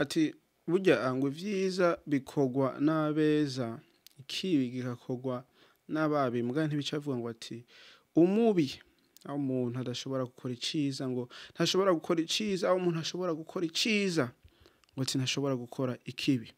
ati burya ngo ivyiza bikorwa n'abeza ikibi gigakorwa n'ababi mbwa ntibicavuga ngo ati umubi aho umuntu adashobora gukora iciza ngo ntashobora gukora iciza aho umuntu ashobora gukora iciza ngo ati ntashobora gukora ikibi.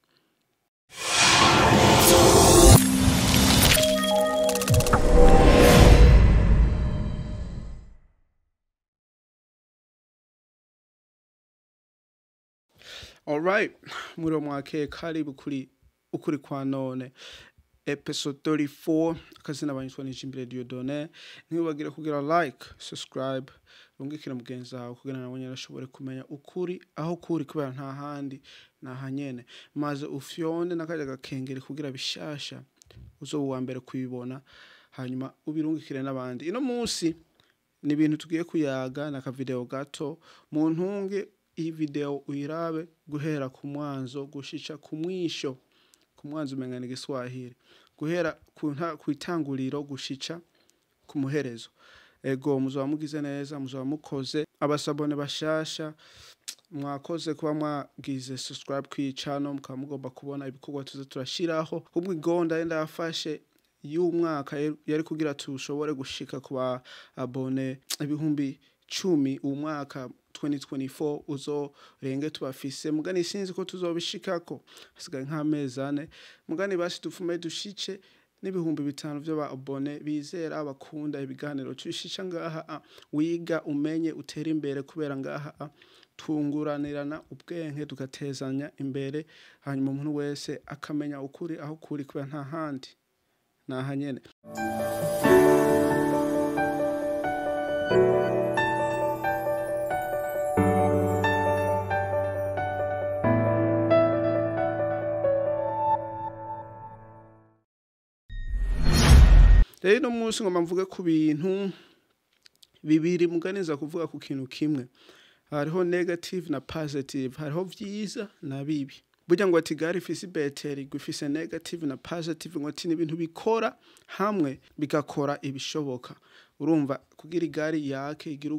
Alright, muri mwake karibu kuri ukuri kwa none episode 34 akazina abanyitwa Nijimbere Dieudonné. Ntiwibagire kugira like, subscribe, rungikira mugenzi wawe kugira nawe nyene ashobore kumenya ukuri aho kuri kubera nta handi nahanyene, maze ufyonde nakaja gakengere kugira bishasha uzo uwa mbere kubibona hanyuma ubirungikire n'abandi. Ino munsi ni ibintu tugiye kuyaga naka video gato mu ntunge. Iyi video uyirabe guhera ku mwanzo gushica ku mwisho, ku mwanzo umengana igiswahili, guhera ku itanguriro gushica ku muherezo. Ego muzoba mugize neza, muzoba mukoze. Abasabone bashasha mwakoze kuba mwagize subscribe ku channel, mukaba mugomba kubona ibikorwa tuza turashiraho. Ubwo igonda yenda yafashe y'umwaka yari kugira tushobore gushika kuba abone ibihumbi 10 umwaka 2024 uzo renge tubafise mugani sinzi ko tuzobishikako hasigaye nk'amezi 4 mugani basi dufume dushice n'ibihumbi 5 by'aba abone bizera abakunda ibiganiro cishica ngaha wiga umenye utera imbere kubera ngaha tunguranirana ubwenge tugatezanya imbere hanyuma umuntu wese akamenya ukuri aho kuri kubera nta handi nahanyene. Rero no munsi ngoma mvuge ku bintu bibiri muganiza kuvuga ku kintu kimwe. Hariho negative na positive, hariho vyiza na bibi. Burya ngo ati gari ifise battery gufise negative na positive ngo ati ibintu bikora hamwe bigakora ibishoboka. Urumva kugira igari yake igira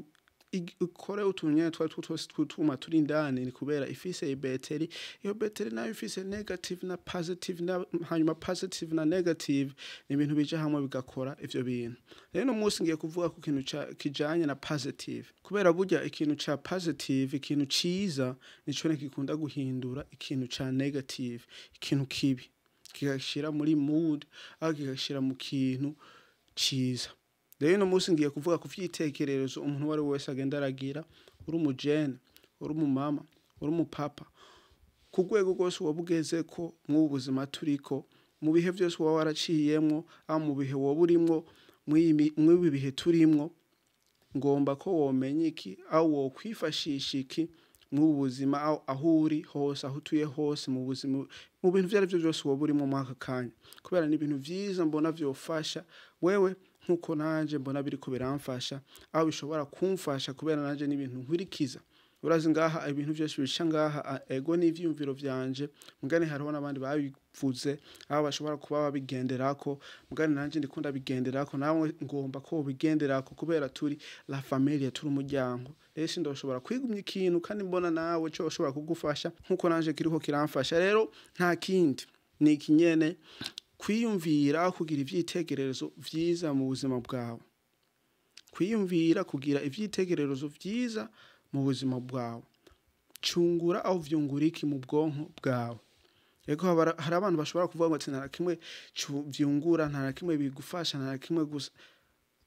ikore utunye twatuma turi indani ni kubera ifise battery, iyo battery nayo ifise negative na positive na hanyuma positive na negative ni ibintu bija hamwe bigakora ivyo bintu. Rero no munsi ngiye kuvuga ku kintu kijanye na positive kubera burya ikintu ca positive ikintu ciza nico gikunda guhindura ikintu ca negative, ikintu kibi kigashira muri mood aho kigashira mu kintu ciza. Rero no munsi ngiye kuvuga ku vyitekererezo umuntu wari wese agenda aragira, uri umujene, uri umumama, uri umupapa, ku rwego rwose wabugeze ko mu buzima turiko mu bihe byose waba waraciyemwo aho mu bihe woba urimwo mwibi bihe turimwo, ngomba ko womenye iki aho wo kwifashisha iki mu buzima aho uri hose aho tuye hose mu buzima mu bintu vyari byo byose woba urimo mwaka kanya kubera ni ibintu vyiza mbona vyofasha wewe nkuko nanje mbona biriko biramfasha aho bishobora kumfasha kubera nanje n'ibintu nkurikiza. Urazi ngaha ibintu byose bisha ngaha ego n'ivyumviro vyanje mugane hariho nabandi babivuze aho bashobora kuba babigenderako mugane nanje ndikunda bigenderako nawe ngomba ko bigenderako kubera turi la famille turi umuryango. Rero ndoshobora kwigumya ikintu kandi mbona nawe cyo ushobora kugufasha nkuko nanje kiriko kiramfasha. Rero nta kindi ni ikinyene kwiyumvira kugira ivyitegererezo vyiza mu buzima bwawe, kwiyumvira kugira ivyitegererezo vyiza mu buzima bwawe, cungura aho vyunguriki mu bwonko bwawe. Ego hari abantu bashobora kuvuga ngo ati nta kimwe vyungura nta kimwe bigufasha nta kimwe gusa.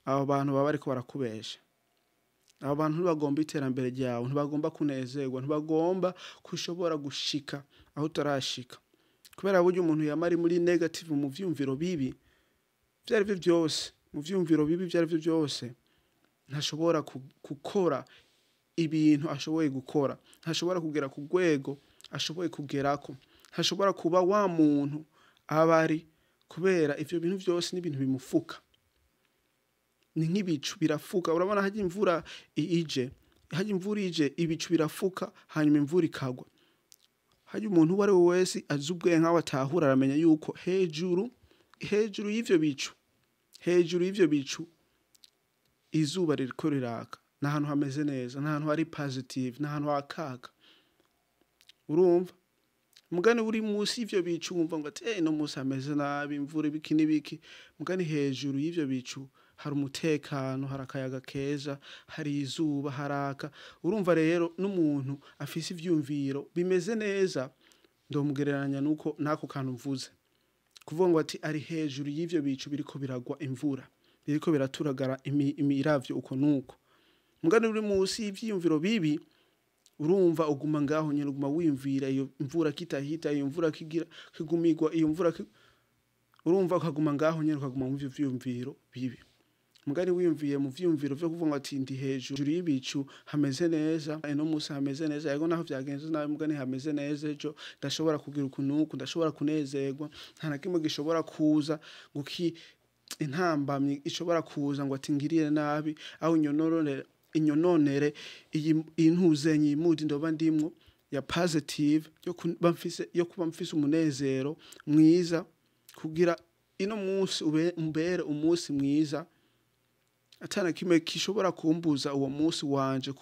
Abo bantu baba bariko barakubesha. Abo bantu ntibagomba iterambere ryawe, ntibagomba kunezerwa, ntibagomba kushobora gushika aho utarashika. Kubera buryo umuntu yamari muri negative mu vyumviro bibi vyari byo byose, mu vyumviro bibi vyari byo byose ntashobora gukora ibintu ashoboye gukora, ntashobora kugera ku rwego ashoboye kugerako, ntashobora kuba wa muntu abari kubera ivyo bintu byose n'ibintu bimufuka. Ni nk'ibicu birafuka, urabona haje imvura ije ibicu birafuka hanyuma imvura ikagwa. Haje umuntu wari wese azubwe nkaho atahura aramenya yuko hejuru y'ivyo bicu izuba ririko riraka, n'ahantu hameze neza, n'ahantu hari positive, n'ahantu hakaga. urumva mugani uri munsi y'ivyo bicu wumva ngo ati no munsi ameze nabi imvura ibiki n'ibiki mugani hejuru y'ivyo bicu hari umutekano hari akayaga keza hari izuba haraka urumva rero n'umuntu afise ivyumviro bimeze neza ndomugereranya nuko nako kantu mvuze kuvuga ngo ati ari hejuru y'ivyo bicu biriko biragwa imvura biriko biraturagara imiravyo uko nuko mugani uri munsi y'ivyumviro bibi urumva uguma ngaho nyene uguma wimvira iyo imvura kitahita iyo imvura kigira kigumigwa iyo imvura urumva ukaguma ngaho nyene ukaguma mu vyumviro bibi mugari wiyumviye mu vyumviro vyo kuvuga ati ndi hejuru y'ibicu hameze neza no musa hameze neza yego naho vyagenze nabi mugani hameze neza ejo ndashobora kugira ukunuku ndashobora kunezerwa nta nakimwe gishobora kuza guki intambamye ishobora kuza ngo ati ngirire nabi aho inyononere iyi intuzenye imudi ndoba ndimwo ya positive yo kuba mfise umunezero mwiza kugira ino munsi umbere umunsi mwiza atana kimwe kishobora kumbuza uwo munsi wanje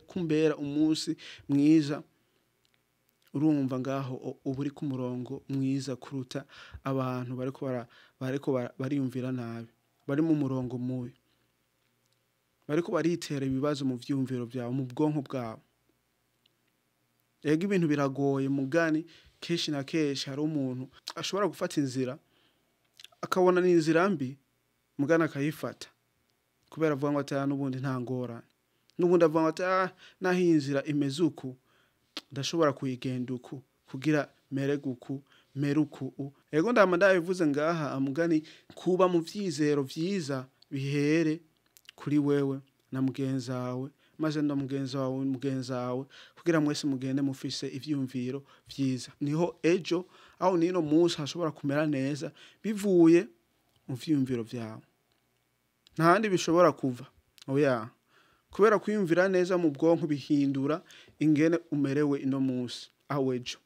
kumbera umunsi mwiza urumva ngaho uburi ku murongo mwiza kuruta abantu bariko bariyumvira nabi bari mu murongo mubi bariko baritera ibibazo mu vyumviro byawe mu bwonko bwawe yego ibintu biragoye mugani keshi na keshi hari umuntu ashobora gufata inzira akabona n'inzira mbi mugana akayifata kubera avuga ngo ataya n'ubundi nta ngorane n'ubundi avuga ngo ataya naho inzira imeze uku ndashobora kuyigenda uku kugira mereguku meruku yego ndama ndabivuze ngaha amugani kuba mu vyizero vyiza bihere kuri wewe na mugenzi wawe maze ndo mugenzi wawe kugira mwese mugende mufise ivyumviro vyiza niho ejo aho nino munsi hashobora kumera neza bivuye mu vyumviro vyawe ntahandi bishobora kuva oya kubera kwiyumvira neza mu bwonko bihindura ingene umerewe ino munsi aho ejo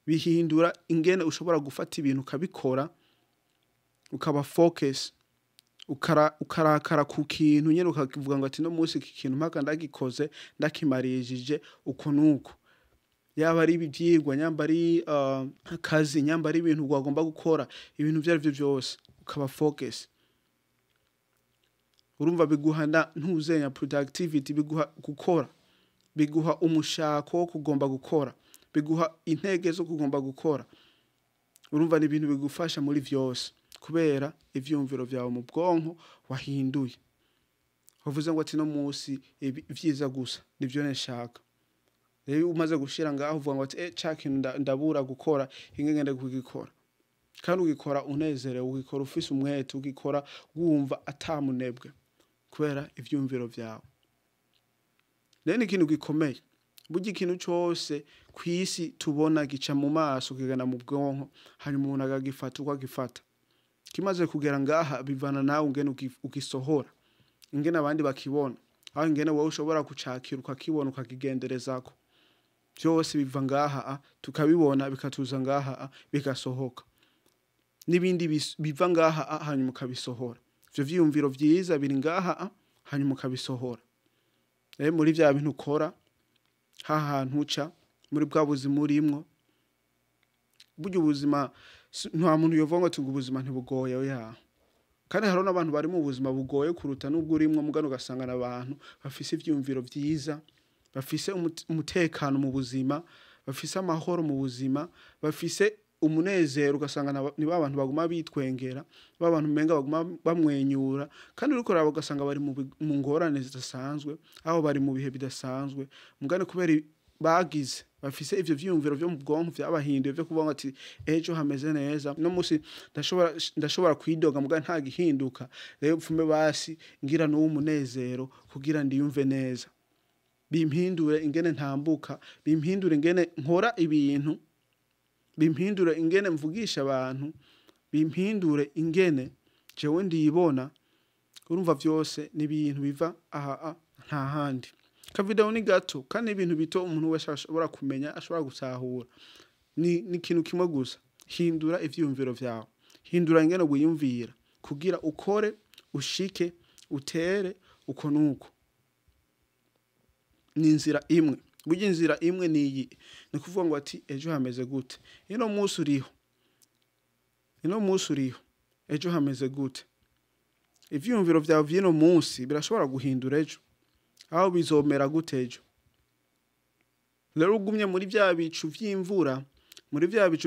bihindura ingene ushobora gufata ibintu ukabikora ukaba focus ukarakara ku kintu nyene ukavuga ngo ati no munsi iki kintu mpaka ndagikoze ndakimarijije uko nuko yaba ari ibyigwa nyamba ari akazi nyamba ari ibintu wagomba gukora ibintu byarivyo byose ukaba focus urumva biguha ntuzenya productivity biguha gukora biguha umushako wo kugomba gukora biguha intege zo kugomba gukora urumva ni ibintu bigufasha muri vyose kubera ivyumviro vyawe mu bwonko wahinduye uvuze ngo ati no munsi ivyiza gusa nivyo nshaka rero umaze gushira ngaho uvuga ngo ati cakintu ndabura gukora ingengende kugikora kandi ugikora unezerewe ugikora ufise umwete ugikora wumva atamunebwe kubera ivyumviro vyawe rero ni ikintu gikomeye burya ikintu cyose kwisi tubona gica mu maso kigana mu bwonko hanyuma umuntu agagifata ukagifata kimaze kugera ngaha bivana nawe ngene ugisohora ingene abandi bakibona aho ingene wowe ushobora kucakira ukakibona ukakigenderezako byose biva ngaha tukabibona bikatuza ngaha bigasohoka nibindi biva ngaha hanyuma ukabisohora ivyo vyiyumviro vyiza biri ngaha hanyuma ukabisohora muri vya bintu ukora hahantu uca muri bwa buzima urimwo burya ubuzima nta muntu yovuga ngo tunga ubuzima ntibugoye oya kandi hari n'abantu bari mu buzima bugoye kuruta n'ubwo urimwo mugano ugasanga n'abantu bafise ivyumviro vyiza bafise umutekano mu buzima bafise amahoro mu buzima bafise umunezero ugasanga ni babantu baguma bitwengera babantu menga baguma bamwenyura kandi uriko rabo ugasanga bari mu ngorane zidasanzwe aho bari mu bihe bidasanzwe mugane kubera bagize bafise ivyo vyumviro vyo mu bwonko vyabahinduye vyo kuvuga ati ejo hameze neza no musi ndashobora kwidoga mugane nta gihinduka rero pfume basi ngira no umunezero kugira ndiyumve neza bimpindure ingene ntambuka bimpindure ingene nkora ibintu bimpindure ingene mvugisha abantu bimpindure ingene jewe ndibona urumva vyose ni ibintu biva aha nta handi ka video ni gato kandi ibintu bito umuntu wese ashobora kumenya ashobora gusahura ni ikintu kimwe gusa hindura ivyumviro vyawe hindura ingene wiyumvira kugira ukore ushike utere uko nuko ni inzira imwe burya inzira imwe niyi ni kuvuga ngo ati ejo hameze gute ino munsi uriho ejo hameze gute ivyumviro vyawe vy'ino munsi birashobora guhindura ejo aho bizomera gute ejo rero ugumye muri vya bicu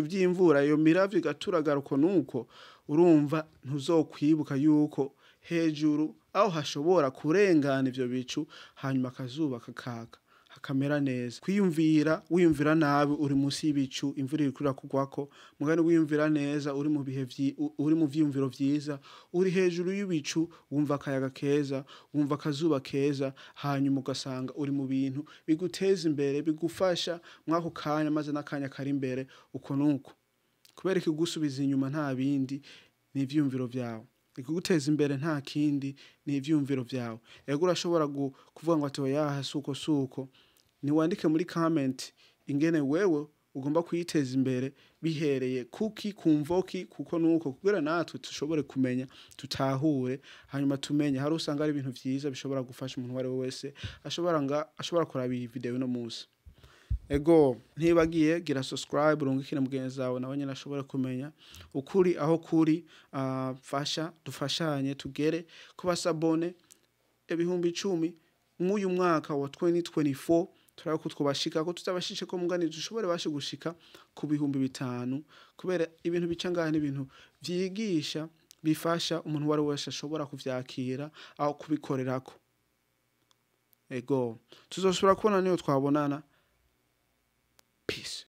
vy'imvura iyo miravyo igaturagaruko nuko urumva ntuzokwibuka yuko hejuru aho hashobora kurengana ivyo bicu hanyuma akazuba kakaka hakamera neza wiyumvira nabi uri munsi y'ibicu imvura iriko irakugwako mugani wiyumvira neza uri mu vyiyumviro vyiza uri hejuru y'ibicu wumva akayaga keza wumva akazuba keza hanyuma ugasanga uri mu bintu biguteza imbere bigufasha mwako kanya maze n'akanya kari imbere uko nuko kubera ikigusubiza inyuma nta bindi ni ivyiyumviro vyawe ikuguteza imbere nta kindi ni ivyumviro vyawe ego urashobora kuvuga ngo ati oya suko niwandike muri comment ingene wewe ugomba kuyiteza imbere bihereye kumvoki kuko nuko kugira natwe tushobore kumenya tutahure hanyuma tumenye hari usanga ari ibintu vyiza bishobora gufasha umuntu wari wese ashobora kuraba iyi video no munsi ego ntibagiye gira subscribe urungikire mugenzi wawe nawe nyine ashobora kumenya ukuri aho kuri dufashanye tugere kubasabone 10,000 mw'uyu mwaka wa 2024 turako ko twabashika ko tutabashije ko mugani dushobore bashe gushika ku 5,000 kubera ibintu bicangana n'ibintu vyigisha bifasha umuntu wari wese ashobora kuvyakira aho kubikorerako ego tuzoshobora kubona niyo twabonana. Peace.